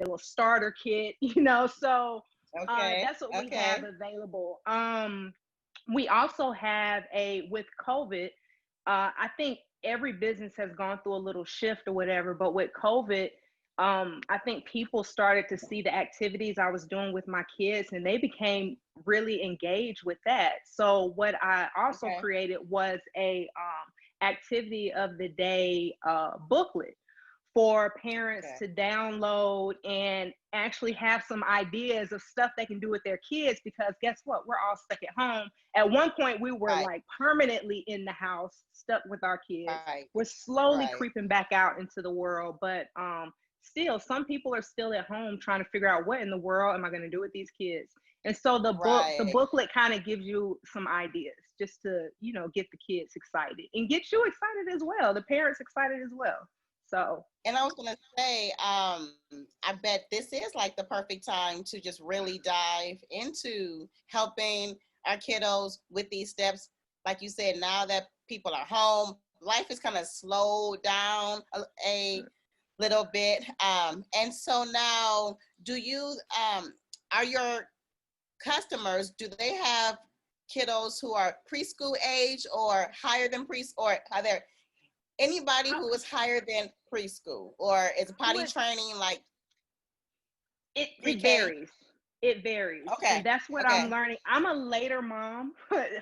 little starter kit, you know. So Okay. that's what we have Okay. available. We also have with COVID, I think every business has gone through a little shift or whatever, but with COVID, I think people started to see the activities I was doing with my kids and they became really engaged with that. So what I also Okay. created was a activity of the day booklet for parents Okay. to download and actually have some ideas of stuff they can do with their kids, because guess what, we're all stuck at home. At one point we were Right. like permanently in the house stuck with our kids. Right. We're slowly Right. creeping back out into the world, but still some people are still at home trying to figure out what in the world am I going to do with these kids. And so the Right. booklet kind of gives you some ideas just to, you know, get the kids excited and get you excited as well, the parents excited as well. So And I was gonna say, I bet this is like the perfect time to just really dive into helping our kiddos with these steps. Like you said, now that people are home, life is kind of slowed down a little bit. And so now, do you, are your customers, do they have kiddos who are preschool age or higher than preschool, or are there anybody I, who is higher than preschool, or is I potty would training like it pre-K? varies. It varies. And Okay. that's what I'm Okay. learning. I'm a later mom.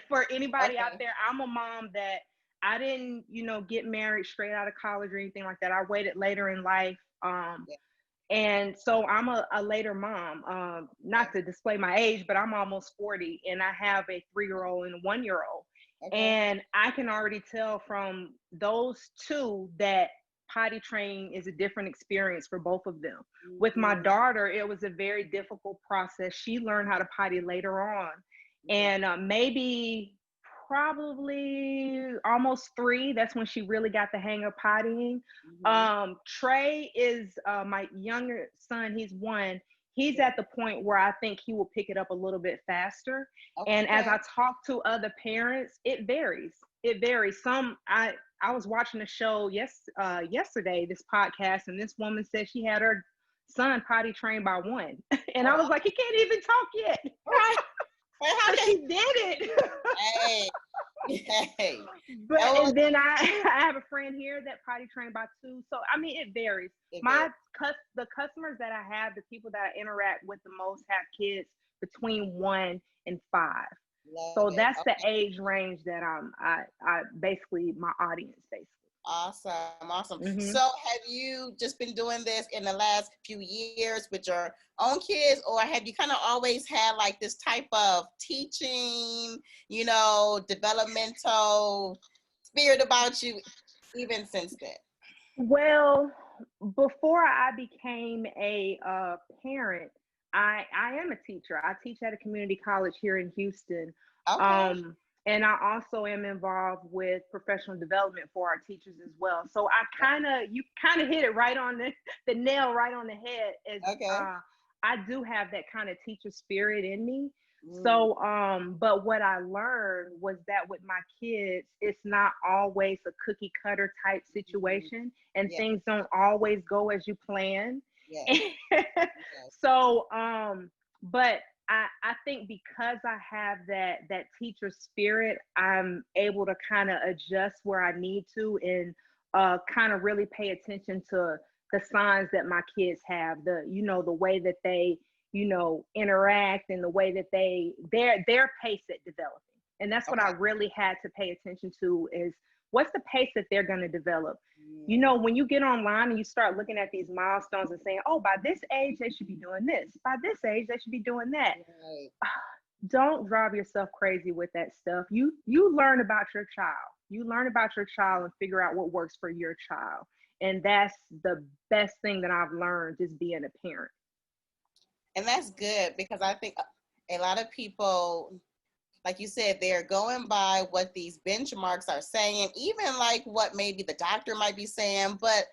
For anybody out Okay. there, I'm a mom that I didn't, you know, get married straight out of college or anything like that. I waited later in life. Yeah. And so I'm a later mom. Not Okay. to display my age, but I'm almost 40 and I have a 3-year-old and a 1-year old. Okay. And I can already tell from those two that potty training is a different experience for both of them. With my Mhm. daughter, it was a very difficult process. She learned how to potty later on. Yeah. And maybe probably almost 3, that's when she really got the hang of pottying. Mhm. Trey is my younger son, he's 1. He's Yeah. at the point where I think he will pick it up a little bit faster. And as Okay. I talk to other parents, it varies. It varies. I was watching a show yesterday, this podcast, and this woman said she had her son potty trained by 1. And I Oh, was like, he can't even talk yet. right. But how But can she did it. hey, hey. But Oh, and then I have a friend here that potty trained by 2. So I mean it varies. it My varies. the customers that I have, the people that I interact with the most have kids between 1 and 5. Love So it. that's the age range that I basically my audience basically. Awesome, awesome. So Hmm. have you just been doing this in the last few years with your own kids, or have you kind of always had like this type of teaching, developmental spirit about you even since then? Well, before I became a parent, I am a teacher. I teach at a community college here in Houston, Okay. um, and I also am involved with professional development for our teachers as well. So you kind of hit it right on the nail right on the head. As Okay. uh, I do have that kind of teacher spirit in me. Mm, So, but what I learned was that with my kids, it's not always a cookie cutter type mm, situation, and yes, things don't always go as you plan. yes, yes. So, but I think because I have that teacher spirit, I'm able to kind of adjust where I need to, and kind of really pay attention to the signs that my kids have, the way that they interact, and the way that their pace at developing. And that's what I Okay. really had to pay attention to, is what's the pace that they're going to develop. Mm, When you get online and you start looking at these milestones and saying, oh, by this age they should be doing this, by this age they should be doing that. right. Don't drive yourself crazy with that stuff. You learn about your child. You learn about your child and figure out what works for your child. And that's the best thing that I've learned, just being a parent. And that's good because I think a lot of people, like you said, they're going by what these benchmarks are saying, even like what maybe the doctor might be saying. But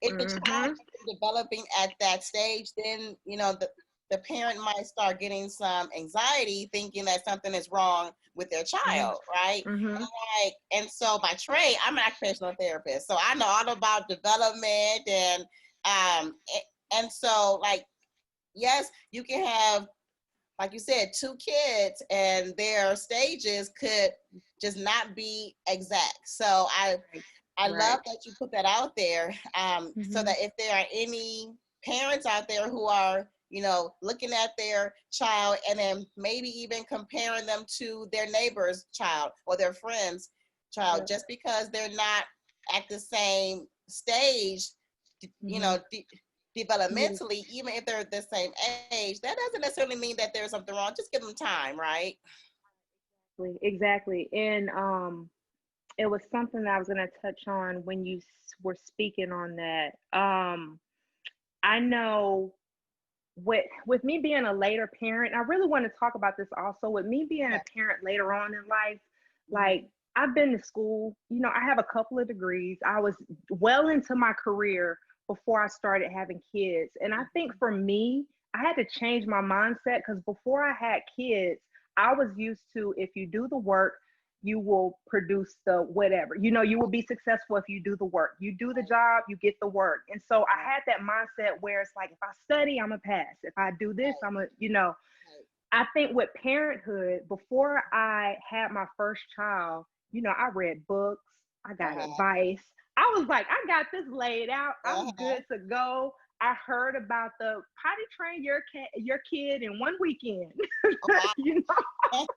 if the child Hmm. is developing at that stage, then the parent might start getting some anxiety, thinking that something is wrong with their Hmm. child, right? Hmm. And so by trade, I'm an occupational therapist, so I know all about development and so like yes, you can have, like you said, two kids and their stages could just not be exact. So I Right. love that you put that out there, so Mm-hmm. that if there are any parents out there who are, looking at their child and then maybe even comparing them to their neighbor's child or their friend's child, Yeah. just because they're not at the same stage, you Mm-hmm. know, Yeah. developmentally, even if they're the same age, that doesn't necessarily mean that there's something wrong. Just give them time, right? Exactly. And it was something that I was going to touch on when you were speaking on that. I know with me being a later parent, I really want to talk about this also. With me being a Okay. parent later on in life, Mm-hmm. like I've been to school, I have a couple of degrees. I was well into my career before I started having kids. And I think for me, I had to change my mindset because before I had kids, I was used to if you do the work, you will produce the whatever. You will be successful if you do the work. You do the job, you get the work. And so I Right, had that mindset where it's like, if I study, I'm a pass. If I do this, right, right. I think with parenthood, before I had my first child, I read books, I got Uh-huh. advice. I was like, I got this laid out. I'm Uh-huh. good to go. I heard about the potty train your kid in one weekend. Oh, wow. you know,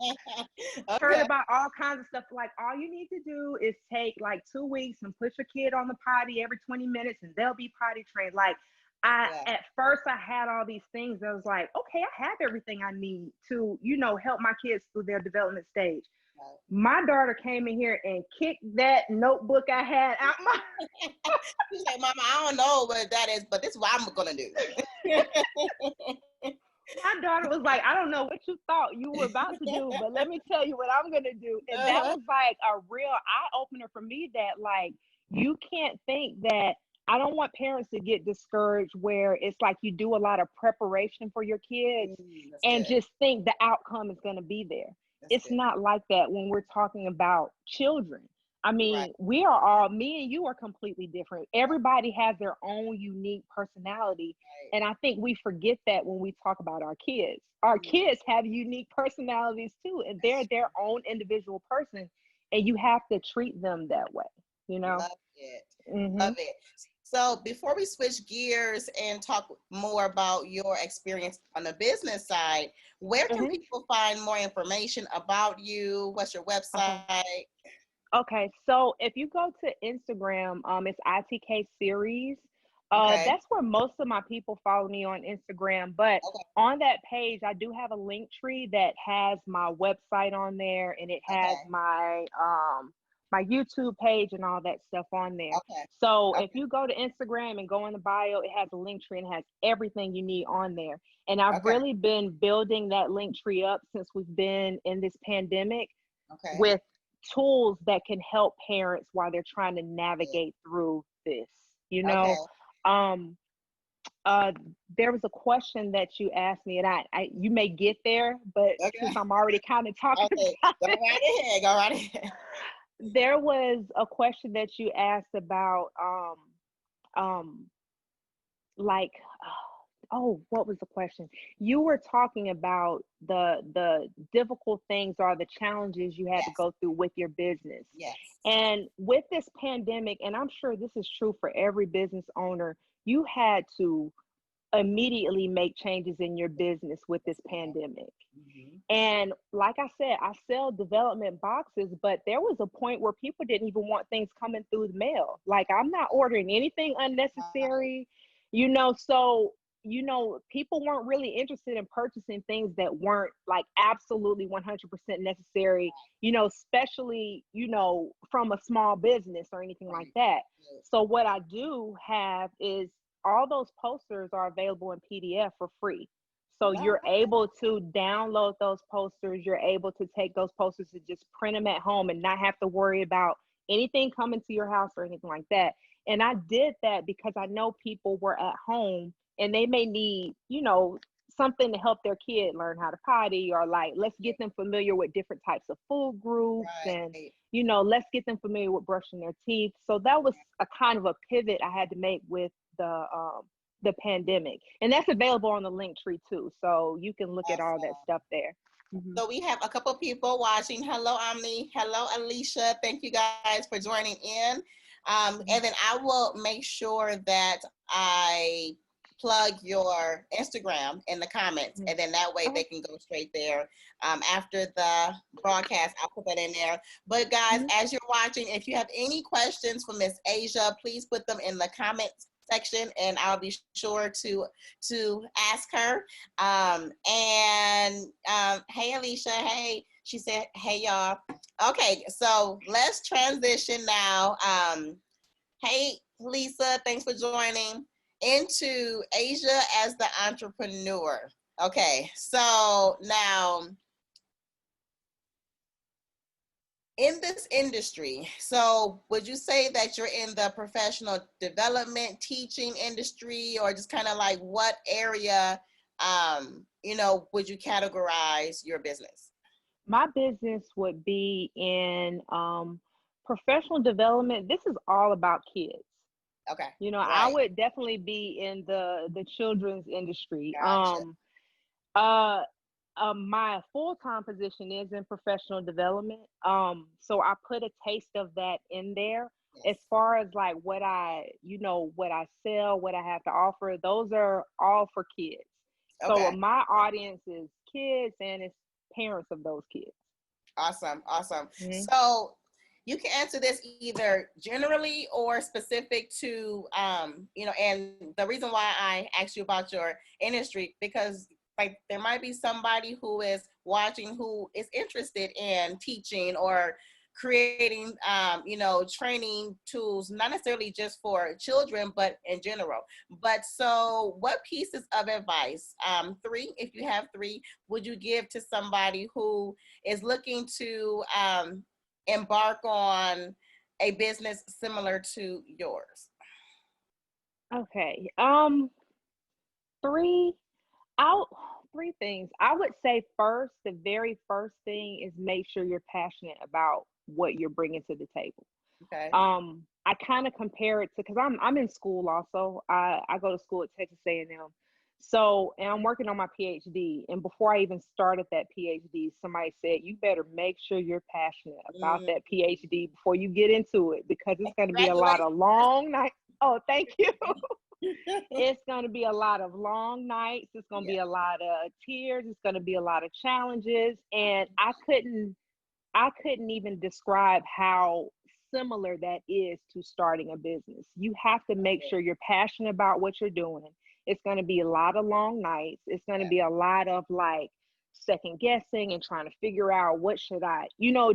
heard Okay. about all kinds of stuff. Like all you need to do is take like 2 weeks and put your kid on the potty every 20 minutes and they'll be potty trained. Like I Yeah. at first I had all these things. I was like, okay, I have everything I need to, help my kids through their development stage. Right. My daughter came in here and kicked that notebook I had out my She's like, Mama, I don't know what that is, but this is what I'm gonna do. my daughter was like, I don't know what you thought you were about to do, but let me tell you what I'm going to do. And that Uh-huh. was like a real eye opener for me that, like, you can't think that. I don't want parents to get discouraged where it's like you do a lot of preparation for your kids That's and good. just think the outcome is going to be there. That's It's good. not like that when we're talking about children. I Right. mean, we are all, me and you are completely different. Everybody has their own unique personality. Right. And I think we forget that when we talk about our kids. Our Mhm. kids have unique personalities too, and they're That's their own individual person, and you have to treat them that way, you know? Love it. Mm-hmm. Love it. So before we switch gears and talk more about your experience on the business side, where can Mm-hmm. people find more information about you? What's your Okay. website? Okay. So if you go to Instagram, it's ITK series. Okay. That's where most of my people follow me on Instagram. But Okay. on that page, I do have a link tree that has my website on there, and it has Okay. my YouTube page and all that stuff on there. Okay. So if Okay. you go to Instagram and go in the bio, it has a link tree and has everything you need on there. And I've Okay. really been building that link tree up since we've been in this pandemic Okay. with tools that can help parents while they're trying to Yeah. navigate through this. You Okay. know, um, uh, there was a question that you asked me, and you may get there, but since Okay. I'm already kind of talking Okay. about Go it, right ahead. Go right ahead. there was a question that you asked about, um, like, oh, what was the question? You were talking about the difficult things or the challenges you had to Yes. go through with your business. Yes. And with this pandemic, and I'm sure this is true for every business owner, you had to immediately make changes in your business with this Yes, ma'am. pandemic. Mm-hmm. And like I said, I sell development boxes, but there was a point where people didn't even want things coming through the mail. Like, I'm not ordering anything Right. unnecessary, so, people weren't really interested in purchasing things that weren't like absolutely 100% necessary, especially, from a small business or anything like Right. that. Right. So, what I do have is all those posters are available in PDF for free. So No. you're able to download those posters. You're able to take those posters and just print them at home and not have to worry about anything coming to your house or anything like that. And I did that because I know people were at home and they may need, something to help their kid learn how to potty, or like, let's get them familiar with different types of food groups, and, Right. let's get them familiar with brushing their teeth. So that was a kind of a pivot I had to make with the pandemic. And that's available on the Linktree too. So you can look at all that stuff there. Mm-hmm. So we have a couple people watching. Hello, Omni. Hello, Alicia. Thank you guys for joining in. And then I will make sure that I plug your Instagram in the comments, and then that way they can go straight there. After the broadcast, I'll put that in there. But guys, as you're watching, if you have any questions for Miss Asia, please put them in the comments section, and I'll be sure to ask her. Hey, Alicia. Hey, she said, hey, y'all. Okay, so let's transition now. Hey, Lisa, thanks for joining, into Asia as the entrepreneur. Okay, so now in this industry, so would you say that you're in the professional development, teaching industry, or just kind of like what area, would you categorize your business? My business would be in professional development. This is all about kids. Okay. Right. I would definitely be in the children's industry. Gotcha. My full-time position is in professional development. So I put a taste of that in there. Yes. As far as like what I sell, what I have to offer, those are all for kids. Okay. So my audience is kids and it's parents of those kids. Awesome. Mm-hmm. So you can answer this either generally or specific to, and the reason why I asked you about your industry, because like there might be somebody who is watching who is interested in teaching or creating, training tools, not necessarily just for children, but in general. But so what pieces of advice, 3, if you have 3, would you give to somebody who is looking to embark on a business similar to yours? Okay. 3 things. I would say first, the very first thing is make sure you're passionate about what you're bringing to the table. Okay. I kind of compare it to, because I'm in school also. I go to school at Texas A&M. So, and I'm working on my PhD. And before I even started that PhD, somebody said, you better make sure you're passionate about that PhD before you get into it, because it's going to be a lot of long nights. Oh, thank you. It's going to be a lot of long nights. It's going to be a lot of tears. It's going to be a lot of challenges. And I couldn't even describe how similar that is to starting a business. You have to make sure you're passionate about what you're doing. It's going to be a lot of long nights. It's going to be a lot of like second guessing and trying to figure out what should I, you're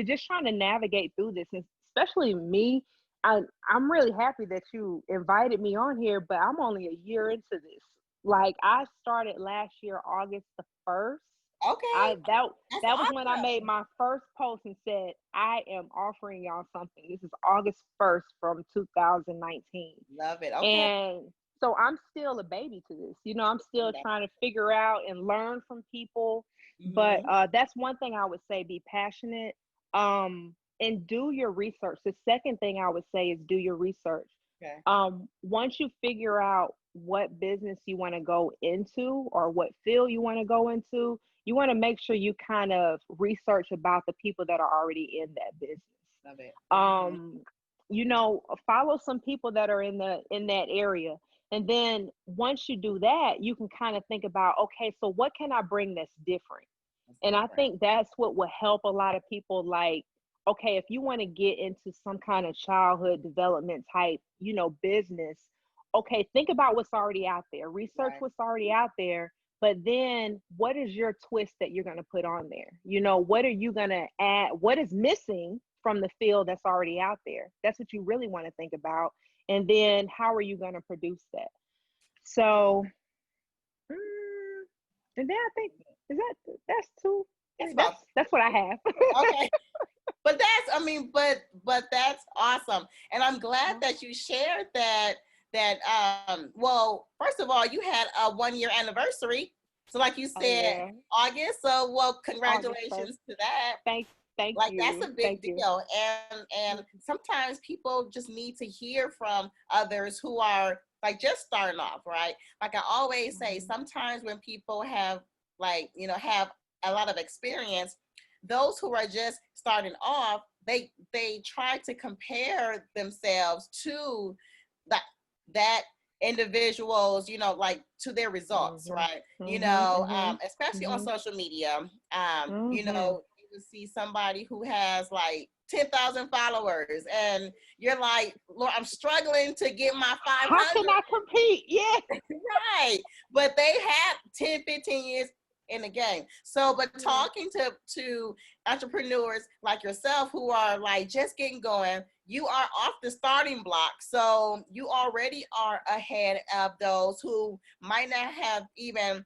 just trying to navigate through this. And especially me, I'm really happy that you invited me on here, but I'm only a year into this. Like I started last year, August the 1st. Okay. That was when I made my first post and said, I am offering y'all something. This is August 1st from 2019. Love it. Okay. And so I'm still a baby to this. I'm still trying to figure out and learn from people. Mm-hmm. But that's one thing I would say, be passionate and do your research. The second thing I would say is do your research. Okay. Once you figure out what business you want to go into or what field you want to go into, you want to make sure you kind of research about the people that are already in that business. Love it. Follow some people that are in that area. And then once you do that, you can kind of think about, okay, so what can I bring that's different? And I think that's what will help a lot of people. Like, okay, if you want to get into some kind of childhood development type, business, okay, think about what's already out there. Research what's already out there. But then what is your twist that you're going to put on there? What are you going to add? What is missing from the field that's already out there? That's what you really want to think about. And then how are you going to produce that? So, and then I think, that's 2. That's what I have. Okay. But that's awesome. And I'm glad that you shared that, well, first of all, you had a 1-year anniversary. So like you said, August. So, well, congratulations to that. Thank you. That's a big deal. And sometimes people just need to hear from others who are like just starting off, right? Like I always say, sometimes when people have like, you know, have a lot of experience, those who are just starting off, they try to compare themselves to that that individuals, you know, like to their results, right? You know, especially on social media, you know, you will see somebody who has like 10,000 followers and you're like, Lord, I'm struggling to get my 500. How can I compete? Yeah. Right. But they have 10, 15 years in the game. So, but talking to entrepreneurs like yourself who are like just getting going, you are off the starting block. So you already are ahead of those who might not have even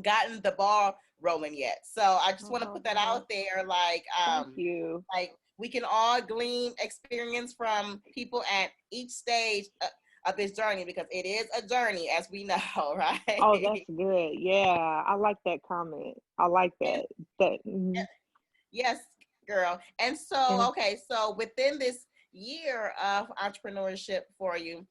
gotten the ball rolling yet. So I just want to put that out there. Like, thank you. Like we can all glean experience from people at each stage of this journey, because it is a journey, as we know, right? Oh, that's good. Yeah, I like that comment. I like that. Yes, girl. And so, okay, so within this year of entrepreneurship for you,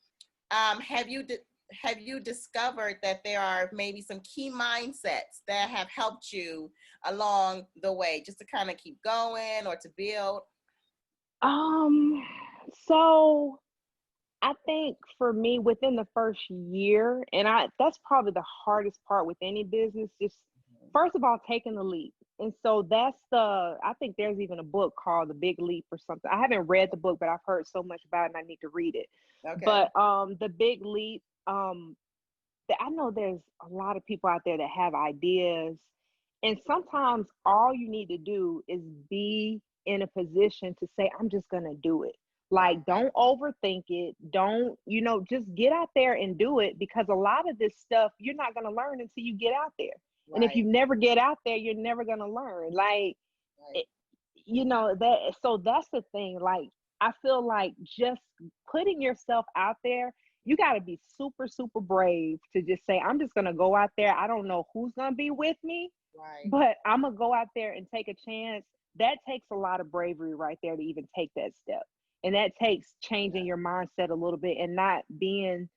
have you discovered that there are maybe some key mindsets that have helped you along the way, just to kind of keep going or to build? So I think for me within the first year, and that's probably the hardest part with any business, just first of all, taking the leap. And so I think there's even a book called The Big Leap or something. I haven't read the book, but I've heard so much about it and I need to read it. Okay. But The Big Leap, I know there's a lot of people out there that have ideas, and sometimes all you need to do is be in a position to say, I'm just going to do it. Like, don't overthink it. Don't, just get out there and do it, because a lot of this stuff you're not going to learn until you get out there. Right. And if you never get out there, you're never going to learn. Like, so that's the thing. Like, I feel like just putting yourself out there, you got to be super, super brave to just say, I'm just going to go out there. I don't know who's going to be with me, but I'm going to go out there and take a chance. That takes a lot of bravery right there to even take that step. And that takes changing your mindset a little bit and not being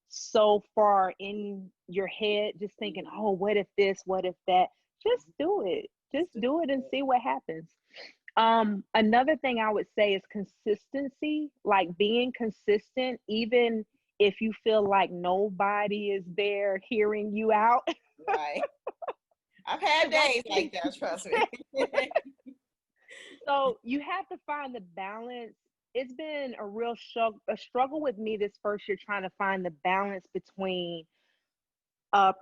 so far in your head, just thinking, oh, what if this, what if that? Just do it. Just do it and see what happens. Another thing I would say is consistency, like being consistent, even if you feel like nobody is there hearing you out. Right. I've had days like that, trust me. So you have to find the balance. It's been a real struggle with me this first year, trying to find the balance between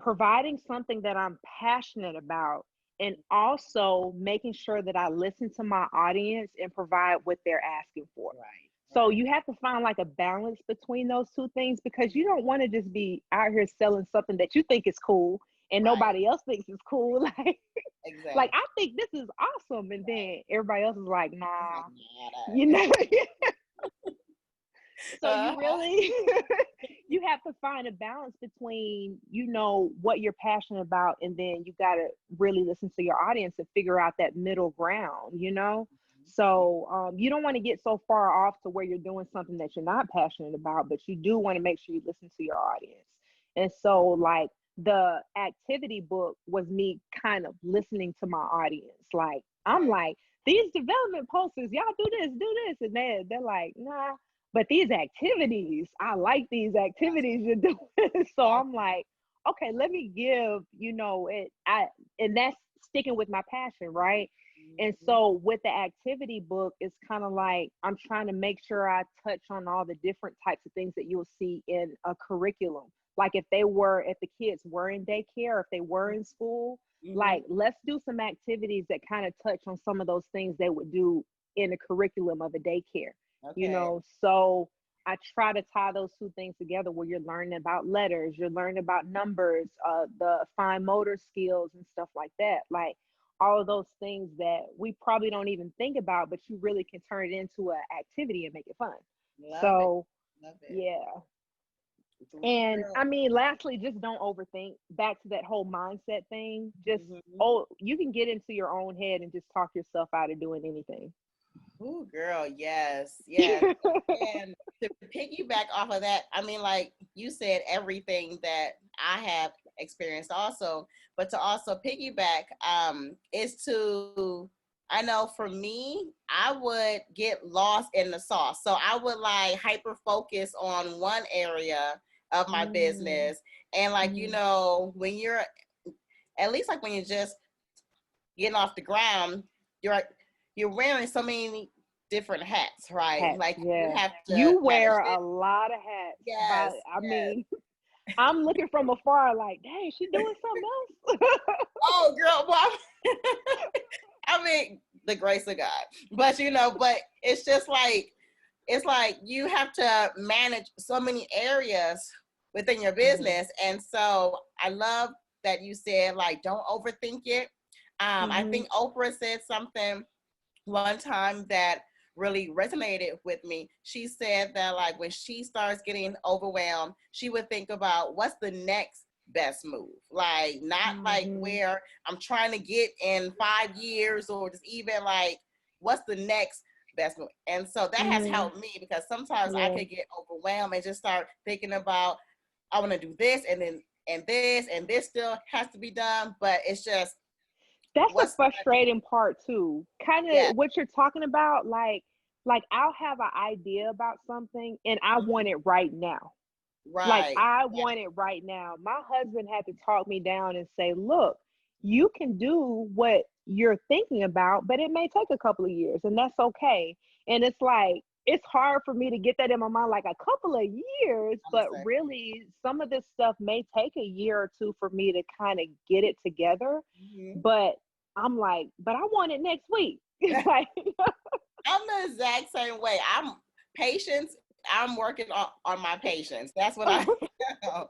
providing something that I'm passionate about and also making sure that I listen to my audience and provide what they're asking for. Right. So you have to find like a balance between those two things, because you don't want to just be out here selling something that you think is cool and nobody else thinks is cool. Like, exactly. Like, I think this is awesome. And then everybody else is like, nah, So you really, you have to find a balance between, what you're passionate about. And then you got to really listen to your audience and figure out that middle ground, So you don't want to get so far off to where you're doing something that you're not passionate about, but you do want to make sure you listen to your audience. And so like the activity book was me kind of listening to my audience. Like, I'm like, these development posters, y'all do this. And they're like, nah. But these activities, I like these activities you're doing. So I'm like, okay, let me give, and that's sticking with my passion, right? And so with the activity book, it's kind of like I'm trying to make sure I touch on all the different types of things that you'll see in a curriculum. Like if the kids were in daycare, or if they were in school, like let's do some activities that kind of touch on some of those things they would do in the curriculum of a daycare. Okay. So I try to tie those two things together, where you're learning about letters, you're learning about numbers, the fine motor skills and stuff like that. Like all of those things that we probably don't even think about, but you really can turn it into an activity and make it fun. Love it. Yeah. And I mean, lastly, just don't overthink. Back to that whole mindset thing. Just, you can get into your own head and just talk yourself out of doing anything. Ooh, girl, yes, yes. And to piggyback off of that, I mean, like you said, everything that I have experienced also, but to also piggyback, is to, I know for me, I would get lost in the sauce. So I would like hyper focus on one area of my Mm, business. And like, mm, when you're, at least like when you're just getting off the ground, you're you're wearing so many different hats, right? hats, Like you yeah. have to You manage wear this. a lot of hats. Yes, I yes. mean, I'm looking from afar like, dang, she doing something else. Oh, girl, well, I mean, the grace of God. But but it's like you have to manage so many areas within your Mhm, business. And so I love that you said like don't overthink it. I mhm, think Oprah said something one time that really resonated with me. She said that like when she starts getting overwhelmed, she would think about what's the next best move. Like not like mhm. where I'm trying to get in 5 years or just even like what's the next best move. And so that has Mhm. helped me because sometimes I Yeah. could get overwhelmed and just start thinking about I want to do this and this still has to be done, but it's just That's the what's frustrating part too. Kind yeah, of what you're talking about, like I'll have an idea about something and I want it right now. Like right. I want it right now. My husband had to talk me down and say, "Look, you can do what you're thinking about, but it may take a couple of years, and that's okay." And it's like it's hard for me to get that in my mind like a couple of years, I'm but saying. really some of this stuff may take a year or two for me to kind of get it together. Mhm. But I'm like, but I want it next week. Like I'm the exact same way. I'm patience. I'm working on my patience. That's what I am.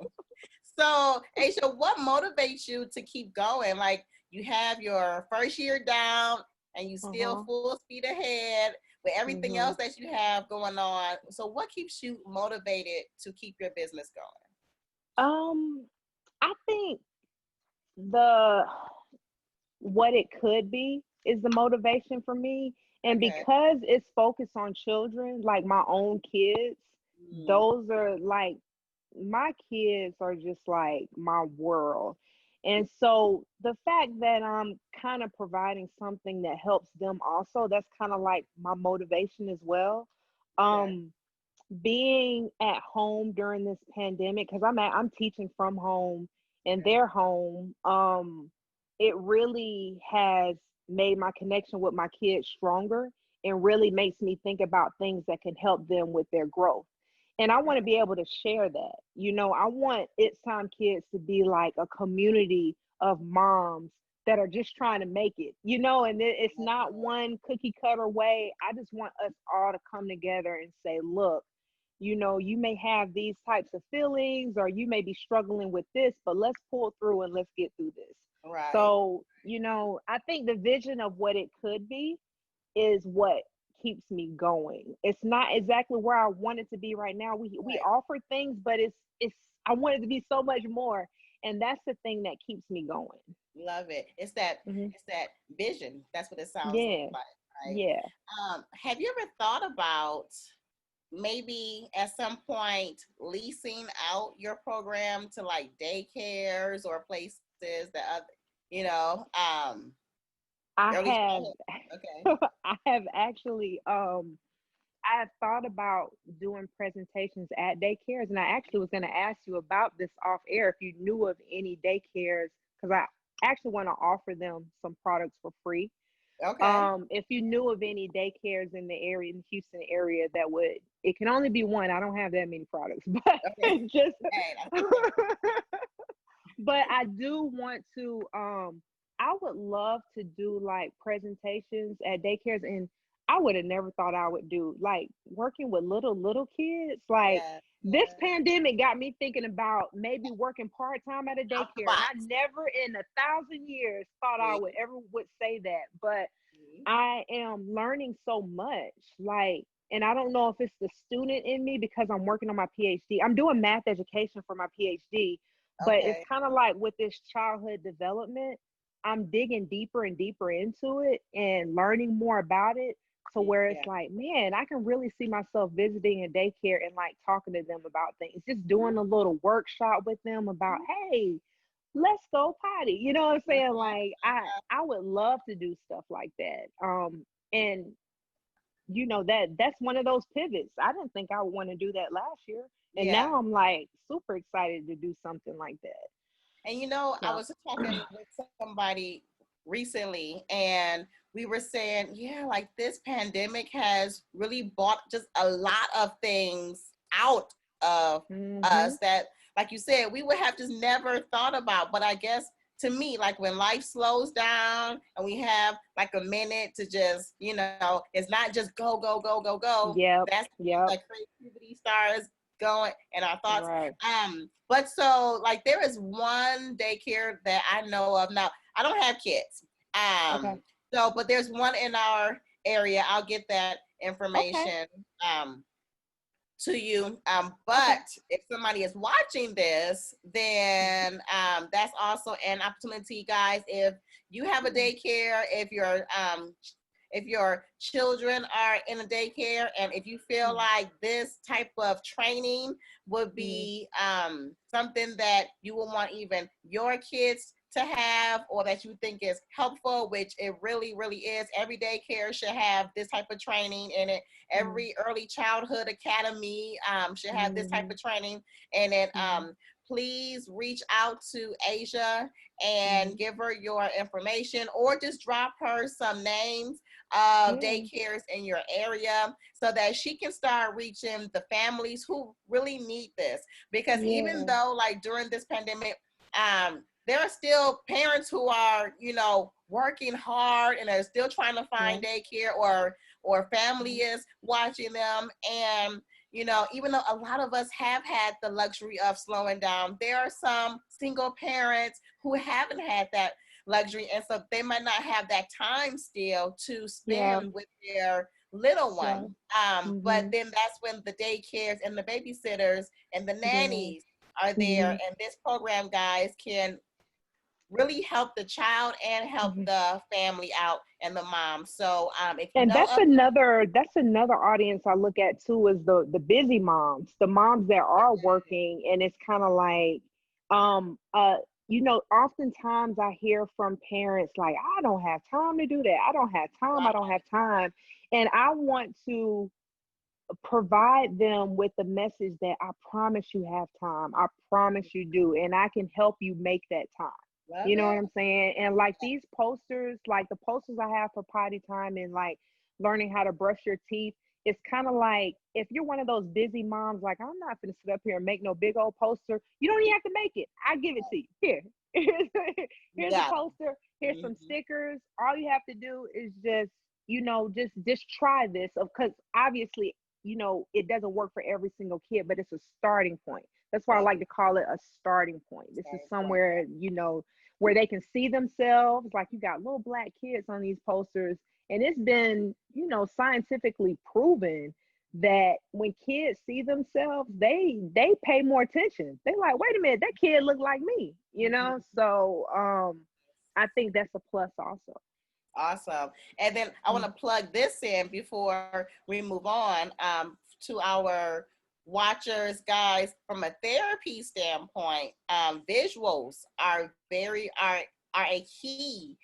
So, Aisha, what motivates you to keep going? Like you have your first year down and you still uh-huh. full speed ahead with everything Hmm. else that you have going on. So what keeps you motivated to keep your business going? Um, I think the what it could be is the motivation for me. And Okay. because it's focused on children, like my own kids, Mm, those are like my kids are just like my world. And so the fact that I'm kind of providing something that helps them also, that's kind of like my motivation as well. okay. Um, being at home during this pandemic because I'm teaching from home and Okay. they're home, it really has made my connection with my kids stronger and really makes me think about things that can help them with their growth. And I want to be able to share that. I want It's Time Kids to be like a community of moms that are just trying to make it, and it's not one cookie cutter way. I just want us all to come together and say, look, you may have these types of feelings or you may be struggling with this, but let's pull through and let's get through this. Right. So, I think the vision of what it could be is what keeps me going. It's not exactly where I want it to be right now. We Right. offer things, but it's I want it to be so much more. And that's the thing that keeps me going. Love it. Hmm. It's that vision. That's what it sounds Yeah. like, right? Yeah. Have you ever thought about maybe at some point leasing out your program to like daycares or places that other, you know, I or at least have okay. I have actually I thought about doing presentations at daycares, and I actually was going to ask you about this off air if you knew of any daycares, because I actually want to offer them some products for free. Okay. If you knew of any daycares in the area, in the Houston area, that would, it can only be one. I don't have that many products, but Okay. just, Hey, but I do want to, I would love to do like presentations at daycares, and I would have never thought I would do like working with little kids. Like yeah, this yeah. pandemic got me thinking about maybe working part-time at a Out the daycare, and I box. never in 1,000 years thought I See? would ever would say that. But See? I am learning so much, like, and I don't know if it's the student in me because I'm working on my PhD. I'm doing math education for my PhD, but it's Okay. kind of like with this childhood development, I'm digging deeper and deeper into it and learning more about it. to where Yeah. it's like, man, I can really see myself visiting a daycare and like talking to them about things, just doing a little workshop with them about, hey, let's go potty. You know what I'm saying? Like I would love to do stuff like that. And that's one of those pivots. I didn't think I would want to do that last year, and Yeah. now I'm like super excited to do something like that. And I So was talking with somebody recently, and we were saying, yeah, like this pandemic has really brought just a lot of things out of hmm us that, like you said, we would have just never thought about. But I guess to me, like when life slows down and we have like a minute to just, it's not just go, go, go, go, go. yep, That's when yep, the creativity starts going and our thoughts. right, But so like there is one daycare that I know of. Now I don't have kids. okay, But there's one in our area. I'll get that okay, information to you. okay. But if somebody is watching this, then that's also an opportunity, guys. If you have a Yeah. daycare, if your children are in a daycare, and if you feel Mm, like this type of training would mm, be something that you would want even your kids to have, or that you think is helpful, which it really, really is. Every daycare should have this type of training in it. mm, Every early childhood academy should have this type mhm, of training in it. mhm, Please reach out to Asia and mhm. give her your information, or just drop her some names of Yeah, daycares in your area so that she can start reaching the families who really need this. Because even yeah, though like during this pandemic, there are still parents who are, working hard and are still trying to yeah, find daycare, or family yeah, is watching them. And even though a lot of us have had the luxury of slowing down, there are some single parents who haven't had that luxury, and so they might not have that time still to yeah, spend with their little right. one. But Mhm. then that's when the daycares and the babysitters and the Yeah. nannies are there, Mhm. and this program, guys, can really help the child and help Mhm. the family out and the mom. So if you And know that's of another audience I look at too, is the busy moms, the moms that are working, and it's kind of like, um, uh, oftentimes I hear from parents like, I don't have time to do that. I don't have time. I don't have time, and I want to provide them with the message that I promise you have time. I promise you do. And I can help you make that time. love You know what it, I'm saying? And like these posters, like the posters I have for potty time and like learning how to brush your teeth, it's kind of like if you're one of those busy moms, like, I'm not going to sit up here and make no big old poster. You don't even have to make it. I give it to you. Here. Here's a got poster. Here's it. some stickers. All you have to do is just, just try this, because obviously, it doesn't work for every single kid, but it's a starting point. That's why I Love like it. to call it a starting point. This is Starting point. somewhere, where they can see themselves. Like, you got little black kids on these posters, and it's been, scientifically proven that when kids see themselves, they pay more attention. They like, wait a minute, that kid look like me, Mhm. So I think that's a plus also. Awesome. And then I want to plug this in before we move on to our watchers, guys. From a therapy standpoint, visuals are a key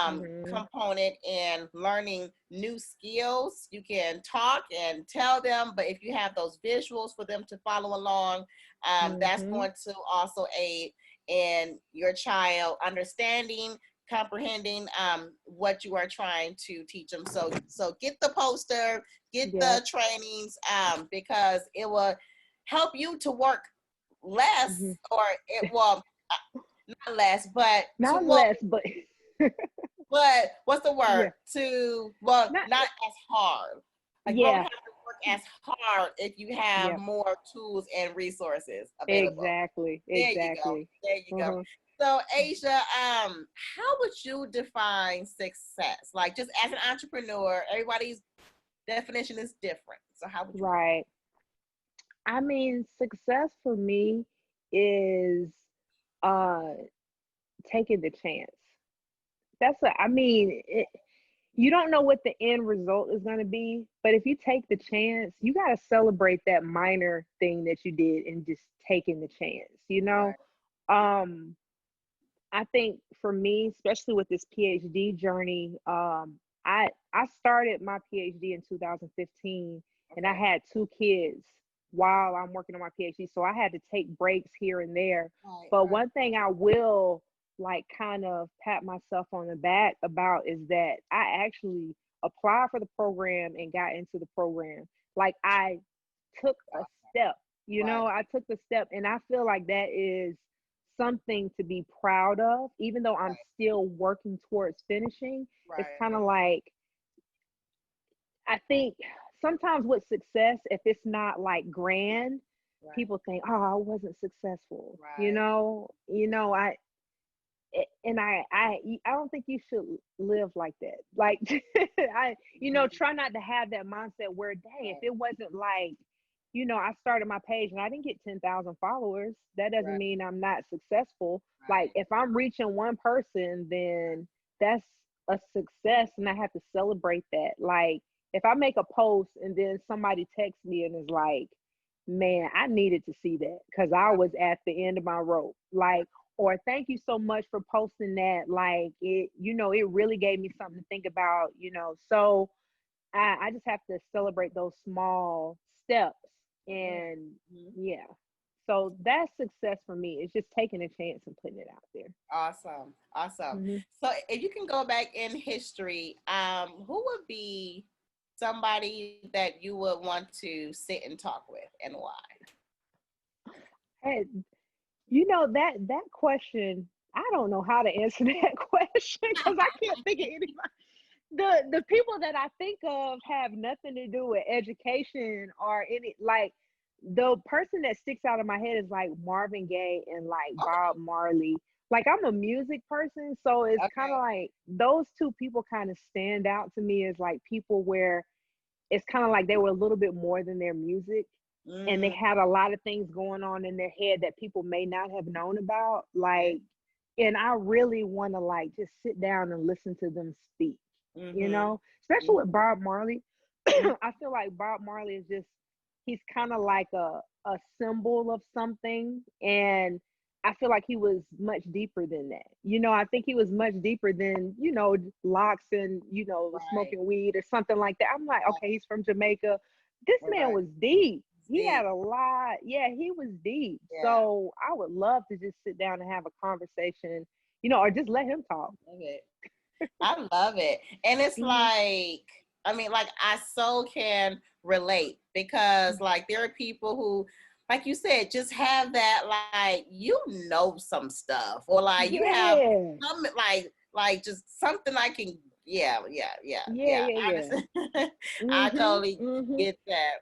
Mm-hmm. component in learning new skills. You can talk and tell them, but if you have those visuals for them to follow along, that's Mm-hmm. going to also aid in your child understanding, comprehending what you are trying to teach them. So get the poster, get Yep. the trainings, because it will help you to work Mm-hmm. less, or it will not less, but to Not work. less, but But what's the yeah, word? To, well, not not as hard. Like you don't yeah, have to work as hard if you have yeah. more tools and resources available. Exactly, There you go. exactly. There you go. Uh-huh. So Asia, how would you define success? Like just as an entrepreneur, everybody's definition is different. So how would you define? Right. I mean, success for me is uh taking the chance. I mean, you don't know what the end result is going to be, but if you take the chance, you got to celebrate that minor thing that you did and just taking the chance, you know? Right. Um, I think for me, especially with this PhD journey, I started my PhD in 2015, and I Okay. had two kids while I'm working on my PhD, so I had to take breaks here and there. Right. But Right. one thing I will like kind of pat myself on the back about is that I actually applied for the program and got into the program. Like I took a step, you Right. know, I took the step, and I feel like that is something to be proud of, even though I'm Right. still working towards finishing. It's kind Right. of like, I think sometimes with success, if it's not like grand, Right. people think, oh, I wasn't successful. Right. I don't think you should live like that. Like, Mhm. try not to have that mindset where, dang, if Right. it wasn't like, I started my page and I didn't get 10,000 followers, that doesn't Right. mean I'm not successful. Like, Right. if I'm reaching one person, then that's a success, and I have to celebrate that. Like, if I make a post and then somebody texts me and is like, man, I needed to see that because I Right. was at the end of my rope. Like, or thank you so much for posting that. Like, it really gave me something to think about. So I just have to celebrate those small steps. Yeah. And Mhm. yeah, so that's success for me. It's just taking a chance and putting it out there. Awesome. Awesome. Hmm. So if you can go back in history, who would be somebody that you would want to sit and talk with and why? Hey, that question, I don't know how to answer that question because I can't think of anybody. The people that I think of have nothing to do with education or any, like, the person that sticks out of my head is like Marvin Gaye and like Okay. Bob Marley. Like, I'm a music person, so it's kind of Okay. like those two people kind of stand out to me as like people where it's kind of like they were a little bit more than their music, and they Mm, had a lot of things going on in their head that people may not have known about. Like, and I really want to like just sit down and listen to them speak, mm-hmm. especially with Mm-hmm. Bob Marley. I feel like Bob Marley is just, he's kind of like a symbol of something. And I feel like he was much deeper than that. I think he was much deeper than, locks and, Right. smoking weed or something like that. I'm like, okay, Right. he's from Jamaica. This man Right. was deep. It's He had deep. a lot. Yeah, he was deep. Yeah. So I would love to just sit down and have a conversation, or just let him talk. Love it. I love it. And it's Mhm. like, I mean, like, I so can relate because, like, there are people who, like you said, just have that, like, some stuff, or like you have Yeah. some, just something I can, yeah, yeah, yeah, Yeah, yeah. yeah, I yeah. just, I Mhm. totally Mhm. get that.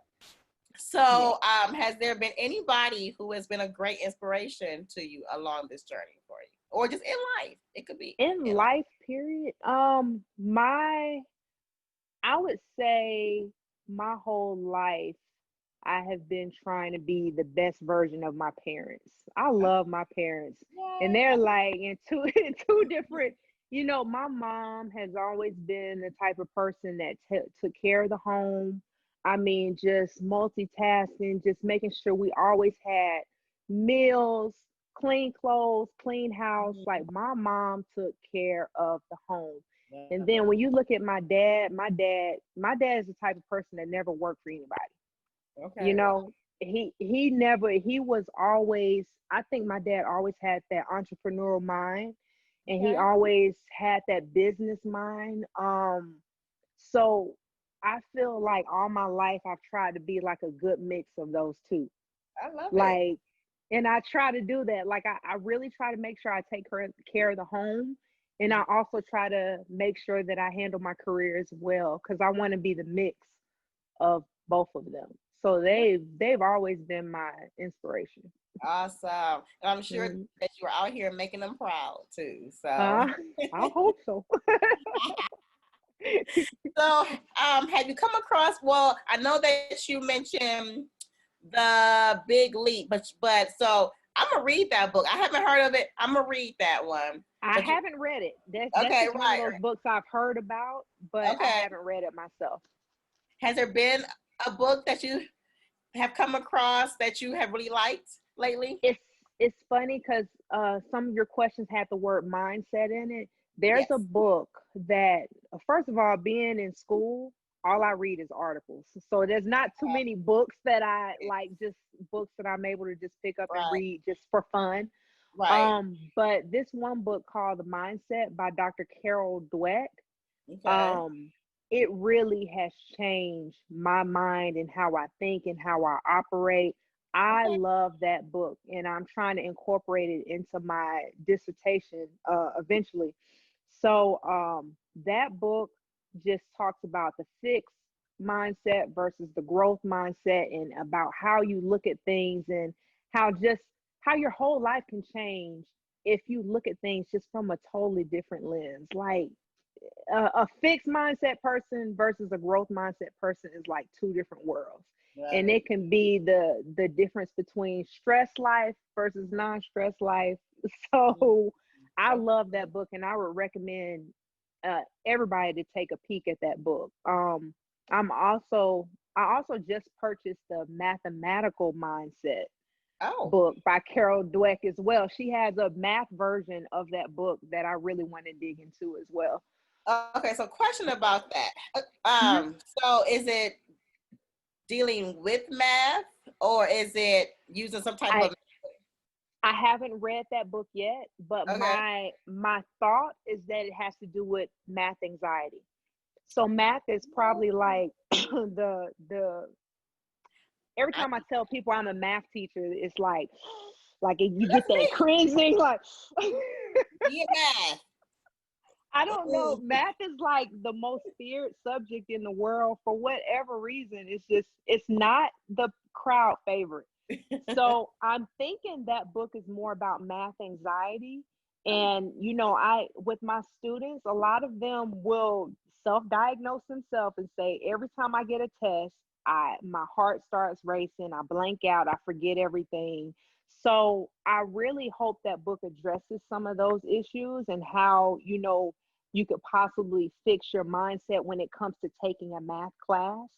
Yeah. So, has there been anybody who has been a great inspiration to you along this journey for you, or just in life? It could be In in life. life, period. I would say my whole life I have been trying to be the best version of my parents. I love my parents, and Yay. they're like in two in two different. My mom has always been the type of person that took care of the home. I mean, just multitasking, just making sure we always had meals, clean clothes, clean house. Like, my mom took care of the home. And Love then it. when you look at my dad is the type of person that never worked for anybody. You Okay. know, he never, he was always, I think my dad always had that entrepreneurial mind, and he Okay. always had that business mind. So I feel like all my life I've tried to be like a good mix of those two. I love it. Like, and I try to do that. Like, I really try to make sure I take care of the home. And I also try to make sure that I handle my career as well, because I want to be the mix of both of them. So they've always been my inspiration. Awesome. And I'm sure Mm. that you're out here making them proud too. So, Uh, I hope so. so have you come across? I know that you mentioned the big leap, but so I'm gonna read that book. I haven't heard of it. I'm gonna read that one. I haven't read it. That's okay, just one of those books I've heard about, but I haven't read it myself. Has there been a book that you have come across that you have really liked lately? It's funny because some of your questions had the word mindset in it. There's a book that, first of all, being in school, all I read is articles. So there's not too many books that I like, just books that I'm able to just pick up and read just for fun. Right. But this one book called The Mindset by Dr. Carol Dweck, it really has changed my mind and how I think and how I operate. I love that book, and I'm trying to incorporate it into my dissertation eventually. So that book just talks about the fixed mindset versus the growth mindset, and about how you look at things, and how your whole life can change if you look at things just from a totally different lens. Like a fixed mindset person versus a growth mindset person is like two different worlds. And it can be the difference between stress life versus non-stress life. So I love that book, and I would recommend everybody to take a peek at that book. I also just purchased the Mathematical Mindset book by Carol Dweck as well. She has a math version of that book that I really want to dig into as well. Okay, so question about that. So is it dealing with math, or is it using some type of? I haven't read that book yet, but my thought is that it has to do with math anxiety. So math is probably like the every time I tell people I'm a math teacher, it's like you get that cringing, like yeah. I don't know. Math is like the most feared subject in the world for whatever reason. It's not the crowd favorite. So I'm thinking that book is more about math anxiety. And, with my students, a lot of them will self-diagnose themselves and say, every time I get a test, my heart starts racing, I blank out, I forget everything. So I really hope that book addresses some of those issues, and how, you could possibly fix your mindset when it comes to taking a math class.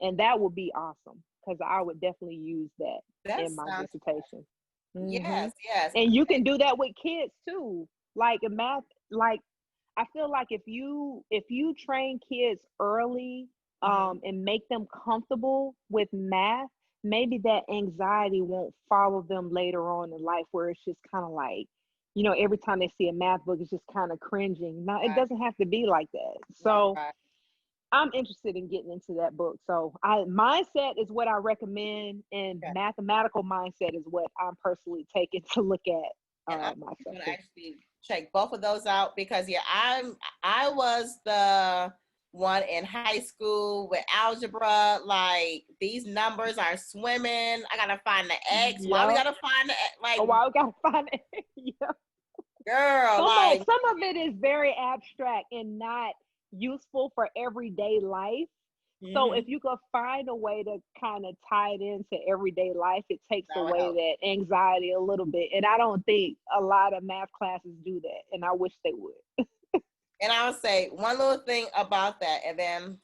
And that would be awesome, because I would definitely use that in my dissertation. Yes. And you can do that with kids too. Like a math, like I feel like if you train kids early, and make them comfortable with math, maybe that anxiety won't follow them later on in life, where it's just kind of like, every time they see a math book, it's just kind of cringing. No, it doesn't have to be like that. So I'm interested in getting into that book. So mindset is what I recommend, and mathematical mindset is what I'm personally taking to look at. And I'm going to actually check both of those out, because I was the one in high school with algebra. Like, these numbers are swimming. I gotta find the X. Why we gotta find the X? Like, why we gotta find it? Girl, some of it is very abstract and not useful for everyday life. So if you could find a way to kind of tie it into everyday life, it takes away that anxiety a little bit. And I don't think a lot of math classes do that, and I wish they would. And I'll say one little thing about that, and then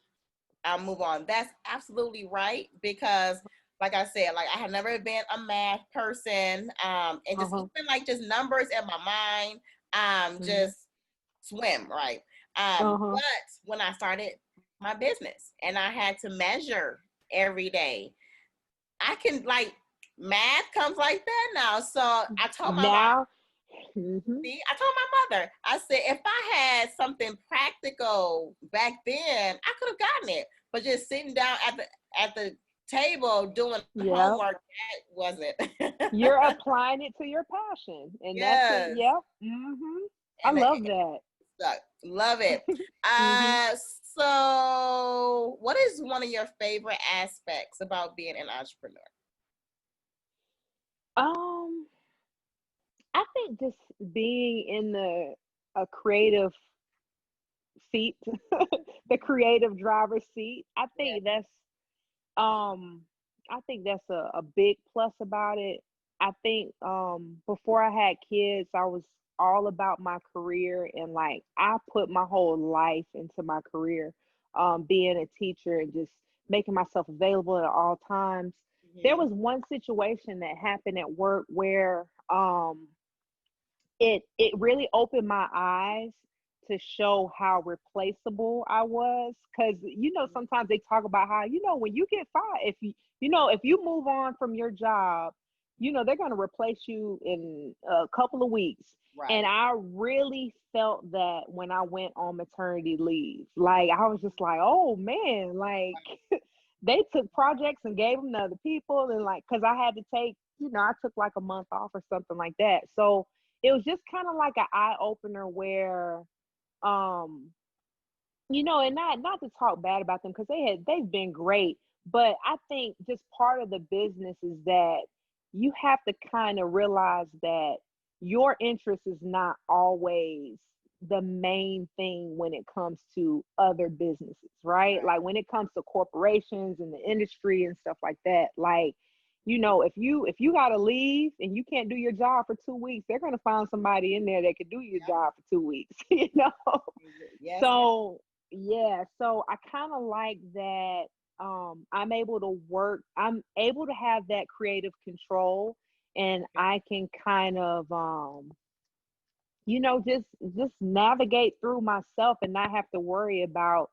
I'll move on. That's absolutely right, because like I said, like I have never been a math person, and just even like just numbers in my mind, just swim, right? But when I started my business and I had to measure every day, I can, like, math comes like that now. So I told my mom, I told my mother, I said, if I had something practical back then, I could have gotten it. But just sitting down at the table doing homework, that wasn't. You're applying it to your passion, and that's it. I love that. Love it. So what is one of your favorite aspects about being an entrepreneur? I think just being in a creative seat, the creative driver's seat. I think that's a big plus about it. I think before I had kids, I was all about my career, and like I put my whole life into my career, being a teacher and just making myself available at all times. There Hmm. was one situation that happened at work where it really opened my eyes to show how replaceable I was. Because sometimes they talk about how when you get fired, if you move on from your job, they're going to replace you in a couple of weeks. And Right. I really felt that when I went on maternity leave. Like I was just like, oh man, like they took projects and gave them to other people, and like because I had to take, I took like a month off or something like that. So it was just kind of like an eye opener where, um, and not to talk bad about them because they've been great, but I think just part of the business is that you have to kind of realize that your interest is not always the main thing when it comes to other businesses, right? Right. Like when it comes to corporations and the industry and stuff like that, like if you got to leave and you can't do your job for 2 weeks, they're going to find somebody in there that can do your Yep. job for 2 weeks, you know. Yes. Yes. So yeah, so I kind of like that. I'm able to have that creative control, and Okay. I can kind of just navigate through myself and not have to worry about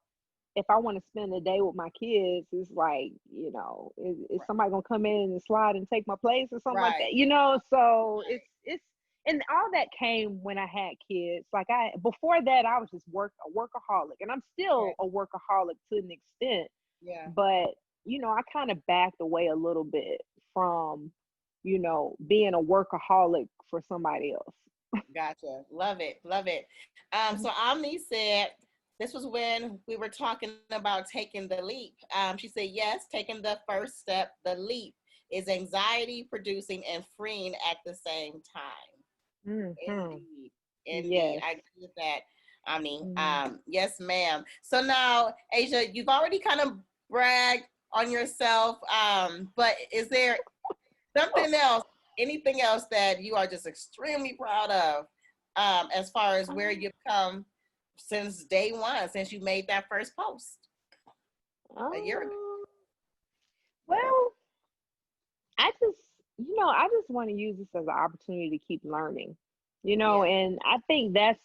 if I want to spend a day with my kids. It's like, is Right. somebody gonna come in and slide and take my place or something like Right. that, so Right. it's and all that came when I had kids. Like before that I was just a workaholic, and I'm Okay. still a workaholic to an extent, Yeah. but I kind of backed away a little bit from, being a workaholic for somebody else. Gotcha. Love it. Love it. So Omni said this was when we were talking about taking the leap. She said, yes, taking the first step, the leap, is anxiety producing and freeing at the same time. Hmm. Indeed. Indeed. Yes. I agree with that. Omni. Mhm. Yes, ma'am. So now, Asia, you've already kind of bragged on yourself. But is there something else, anything else that you are just extremely proud of, as far as where you've come since day one, since you made that first post a year ago? Um, well, I just want to use this as an opportunity to keep learning, Yeah. and I think that's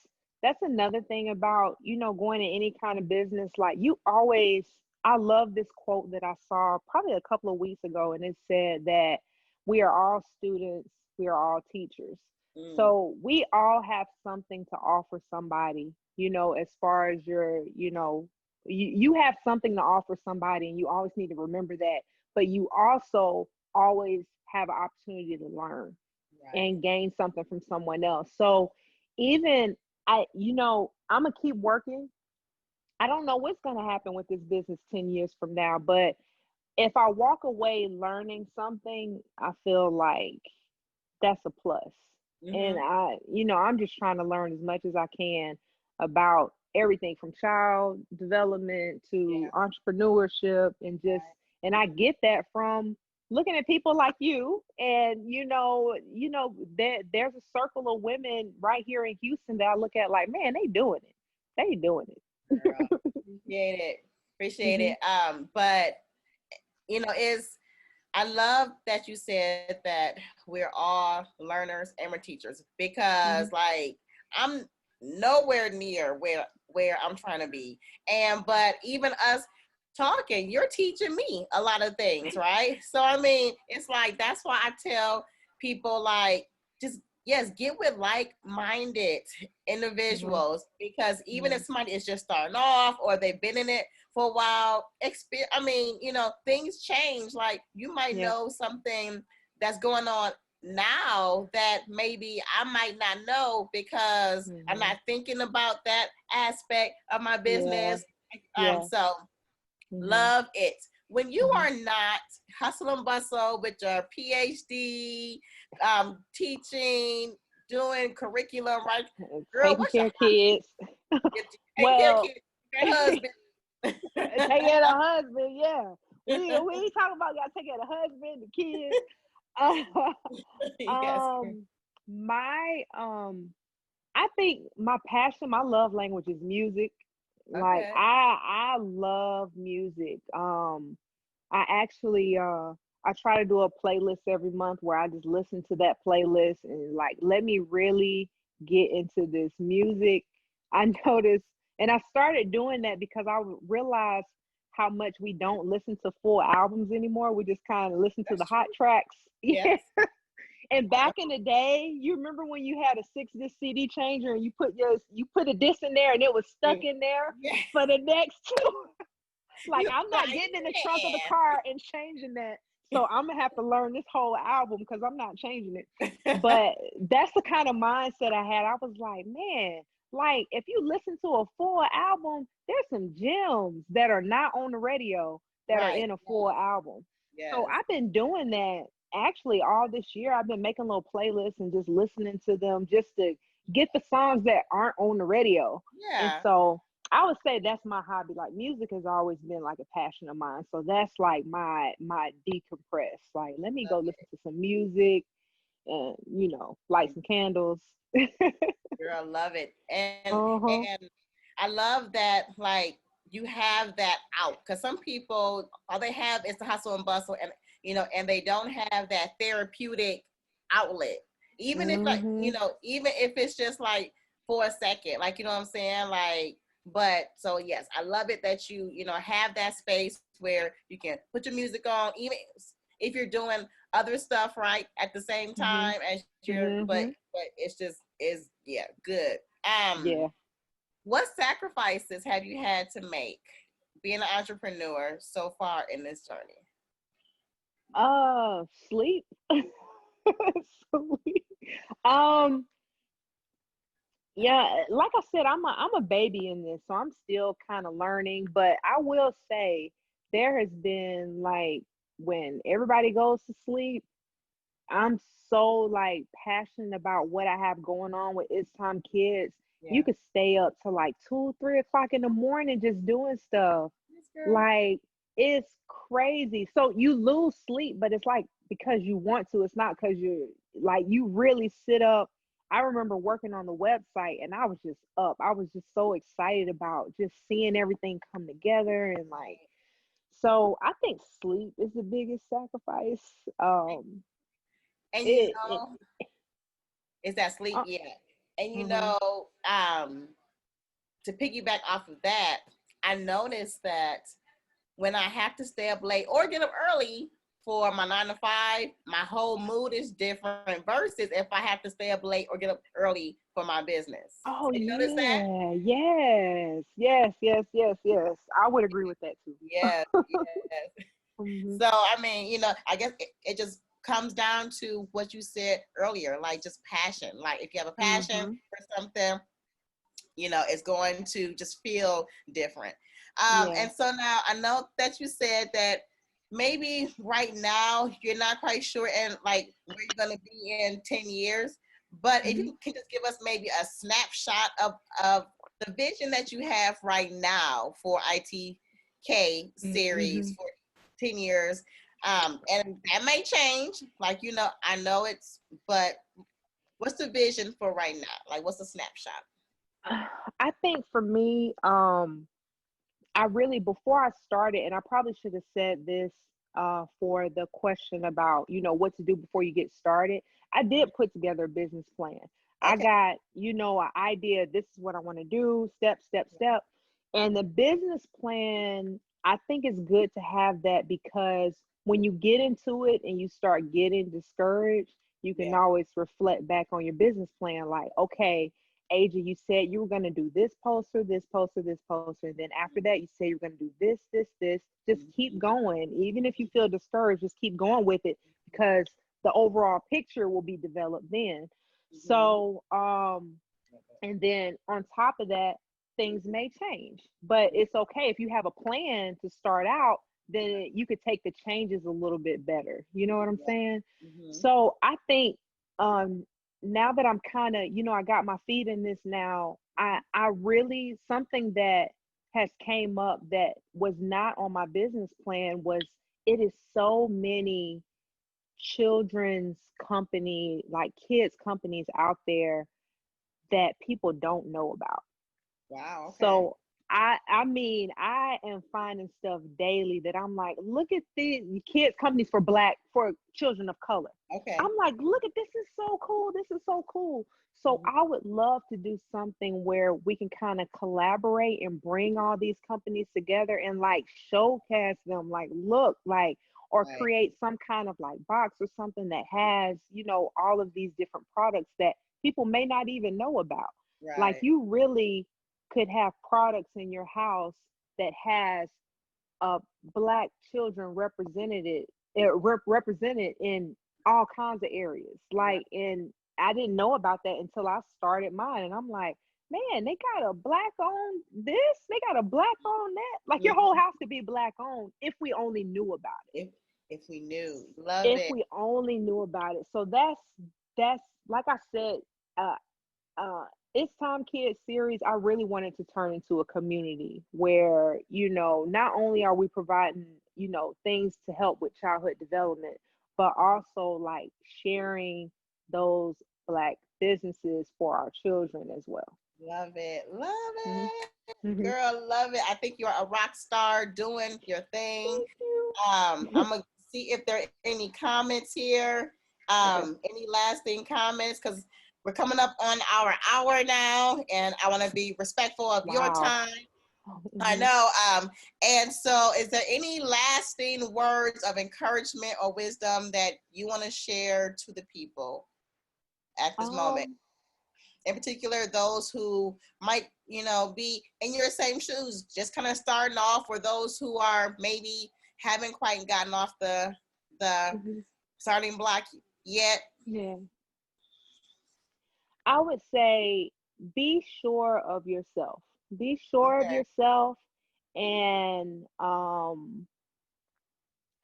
another thing about, going to any kind of business. Like you always, I love this quote that I saw probably a couple of weeks ago, and it said that we are all students, we are all teachers. Mm, So we all have something to offer somebody, as far as you have something to offer somebody, and you always need to remember that. But you also always have an opportunity to learn right. and gain something from someone else. So even I'm gonna keep working. I don't know what's gonna happen with this business 10 years from now, but if I walk away learning something, I feel like that's a plus. And Mm-hmm. I'm just trying to learn as much as I can about everything from child development to Yeah. entrepreneurship, Right. and I get that from looking at people like you. And there's a circle of women right here in Houston that I look at like, man, they doing it. Girl. Appreciate it. Appreciate Hmm. it. But is I love that you said that we're all learners and we're teachers, because Hmm. like I'm nowhere near where I'm trying to be. And but even us talking, you're teaching me a lot of things, right? So I mean, it's like that's why I tell people like just yes, get with like-minded Hmm. individuals, because even Hmm. if somebody is just starting off or they've been in it for a while, I mean, things change. Like you might Yeah. know something that's going on now that maybe I might not know because I'm Hmm. not thinking about that aspect of my Yeah. business. Yeah. So Hmm. love it. When you Hmm. are not hustle and bustle with your PhD, teaching, doing curriculum, right? Girl, Taking what's your care of kids. you take care of Well, kids, your husband? take care of the husband, yeah. We ain't talking about gotta take care of the husband, the kids. Yes. um, my I think my passion, my love language is music. Like Okay. I love music. I actually I try to do a playlist every month where I just listen to that playlist and like let me really get into this music. I noticed, and I started doing that because I realized how much we don't listen to full albums anymore. We just kind of listen to the That's hot true. tracks. Yeah. Yes. And back in the day, you remember when you had a 6 disc CD changer and you put a disc in there and it was stuck Yeah. in there Yeah. for the next two. Like You I'm not like, getting in the trunk of the man. car and changing that. So I'm gonna have to learn this whole album because I'm not changing it. But that's the kind of mindset I had. I was like, man, like if you listen to a full album, there's some gems that are not on the radio that are Right. in a full album. So Yes. I've been doing that actually all this year. I've been making little playlists and just listening to them just to get the songs that aren't on the radio. And Yeah. so I would say that's my hobby. Like music has always been like a passion of mine. So that's like my decompress. Like let me go Love listen to some music and light it. some candles. Girl, love it. Uh-huh. And I love that like you have that out because some people all they have is the hustle and bustle and and they don't have that therapeutic outlet. Even if like, Mm-hmm. even if it's just like for a second, like what I'm saying? Like, but so yes, I love it that you have that space where you can put your music on, even if you're doing other stuff right at the same Mm-hmm. time as you're Mm-hmm. but it's just is yeah, good. Yeah. What sacrifices have you had to make being an entrepreneur so far in this journey? Sleep. Sleep. Um, yeah, like I said, I'm a baby in this, so I'm still kind of learning. But I will say there has been like when everybody goes to sleep, I'm so like passionate about what I have going on with It's Time Kids. You Yeah. could stay up to like 2, 3 o'clock in the morning just doing stuff. Yes, girl. Like it's crazy. So you lose sleep, but it's like because you want to. It's not because you're like you really sit up. I remember working on the website and I was just up. I was just so excited about just seeing everything come together and like so I think sleep is the biggest sacrifice. And It is that sleep? uh, Yeah. And mhm. to piggyback off of that, I noticed that when I have to stay up late or get up early for my 9 to 5, my whole mood is different versus if I have to stay up late or get up early for my business. Oh Have you noticed that? yeah, yes, yes, yes, yes, yes. I would agree with that too. Yes, yes. Hmm. So, I mean, I guess it just comes down to what you said earlier, like just passion. Like if you have a passion Hmm. for something, it's going to just feel different. Yeah. And so now I know that you said that maybe right now you're not quite sure and like where you're going to be in 10 years, but if you Hmm. can just give us maybe a snapshot of the vision that you have right now for ITK series Hmm. for 10 years. And that may change, like, I know but what's the vision for right now? Like, what's the snapshot? I think for me, I really before I started, and I probably should have said this for the question about what to do before you get started. I did put together a business plan. I Okay. got an idea. This is what I want to do, step, step, step, and the business plan. I think it's good to have that because when you get into it and you start getting discouraged, you can Yeah. always reflect back on your business plan. Like, okay, Aja, you said you were going to do this poster, this poster, this poster. And then after that, you say you're going to do this, this, this. Just keep Mhm. going. Even if you feel discouraged, just keep going with it because the overall picture will be developed then. Mhm. So, and then on top of that, things may change, but it's okay if you have a plan to start out, then you could take the changes a little bit better. You know what I'm Yeah. saying? Mhm. So I think um now that I'm kind of, I got my feet in this now, I really something that has came up that was not on my business plan was it is so many children's company, like kids companies out there that people don't know about. Wow. Okay. So I mean, I am finding stuff daily that I'm like, look at these kids companies for children of color. Okay. I'm like, look at this is so cool. This is so cool. So Mhm. I would love to do something where we can kind of collaborate and bring all these companies together and like showcase them, like look, like or Right. create some kind of like box or something that has, all of these different products that people may not even know about. Like Right. you really could have products in your house that has black children represented in all kinds of areas. Right. Like, and I didn't know about that until I started mine, and I'm like, man, they got a black on this, they got a black on that. Like your whole Mhm. house could be black on if we only knew about If if we knew, love it. If it. we only knew about it. So that's like I said. Uh, uh it's Time Kids series, I really wanted to turn into a community where, not only are we providing, things to help with childhood development, but also like sharing those black businesses for our children as well. Love it. Love Hmm. it. Hmm. Girl, love it. I think you're a rock star doing your thing. Thank you. I'm gonna see if there are any comments here. Okay. Any lasting comments? Because we're coming up on our hour now, and I want to be respectful of your Wow. time. I Hmm. know. And so, is there any lasting words of encouragement or wisdom that you want to share to the people at this moment? um In particular, those who might, be in your same shoes, just kind of starting off, or those who are maybe haven't quite gotten off the mhm. starting block yet. Yeah, I would say be sure of yourself. Be sure of Okay. yourself. And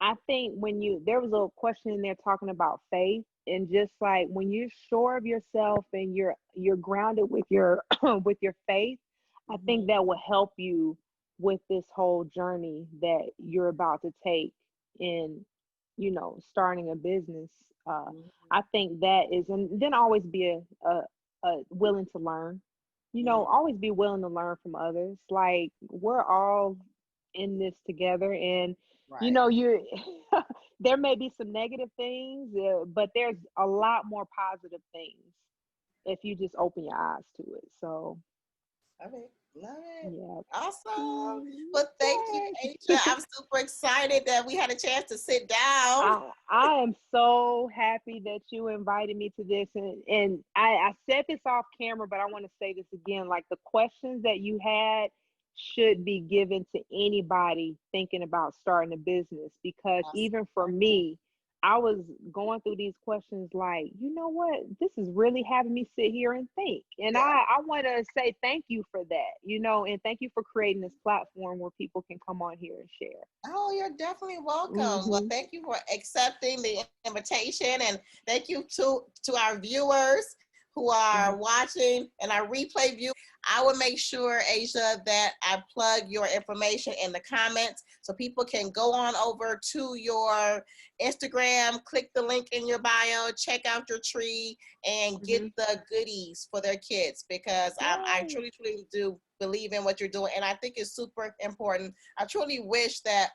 I think there was a question in there talking about faith, and just like when you're sure of yourself and you're grounded with your with your faith, I think Mhm. that will help you with this whole journey that you're about to take in, starting a business. Uh, Mhm. I think that is, and then always be a willing to learn. Mhm. Always be willing to learn from others. Like we're all in this together, and Right. you're there may be some negative things, but there's a lot more positive things if you just open your eyes to it. So Love it. Love it. yeah. Awesome. Mm, Well, thank you, yay. Asia. I'm super excited that we had a chance to sit down. I am so happy that you invited me to this, and I said this off camera, but I want to say this again. Like the questions that you had should be given to anybody thinking about starting a business, because Awesome. even for me, I was going through these questions like, you know what, this is really having me sit here and think. And Yeah. I want to say thank you for that, and thank you for creating this platform where people can come on here and share. Oh, you're definitely welcome. Well, Hmm. thank you for accepting the invitation, and thank you to our viewers who are watching and our replay viewers. I will make sure, Asia, that I plug your information in the comments so people can go on over to your Instagram, click the link in your bio, check out your tree, and get Hmm. the goodies for their kids, because I Yay. truly, truly do believe in what you're doing, and I think it's super important. I truly wish that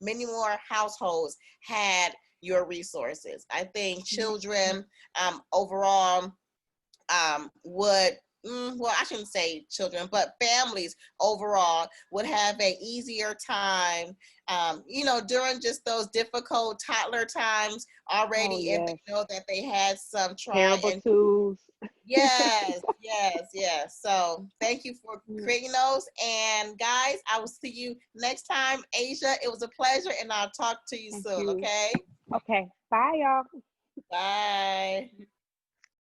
many more households had your resources. I think Mhm. children overall would, well, I shouldn't say children, but families overall would have an easier time, during just those difficult toddler times Oh, already, if yes. they know that they had some try Terrible and twos. yes, yes, yes. So thank you for Yeah. creating those. And guys, I will see you next time. Asia, it was a pleasure, and I'll talk to you Thank soon, you. okay? Okay. Bye, y'all. Bye.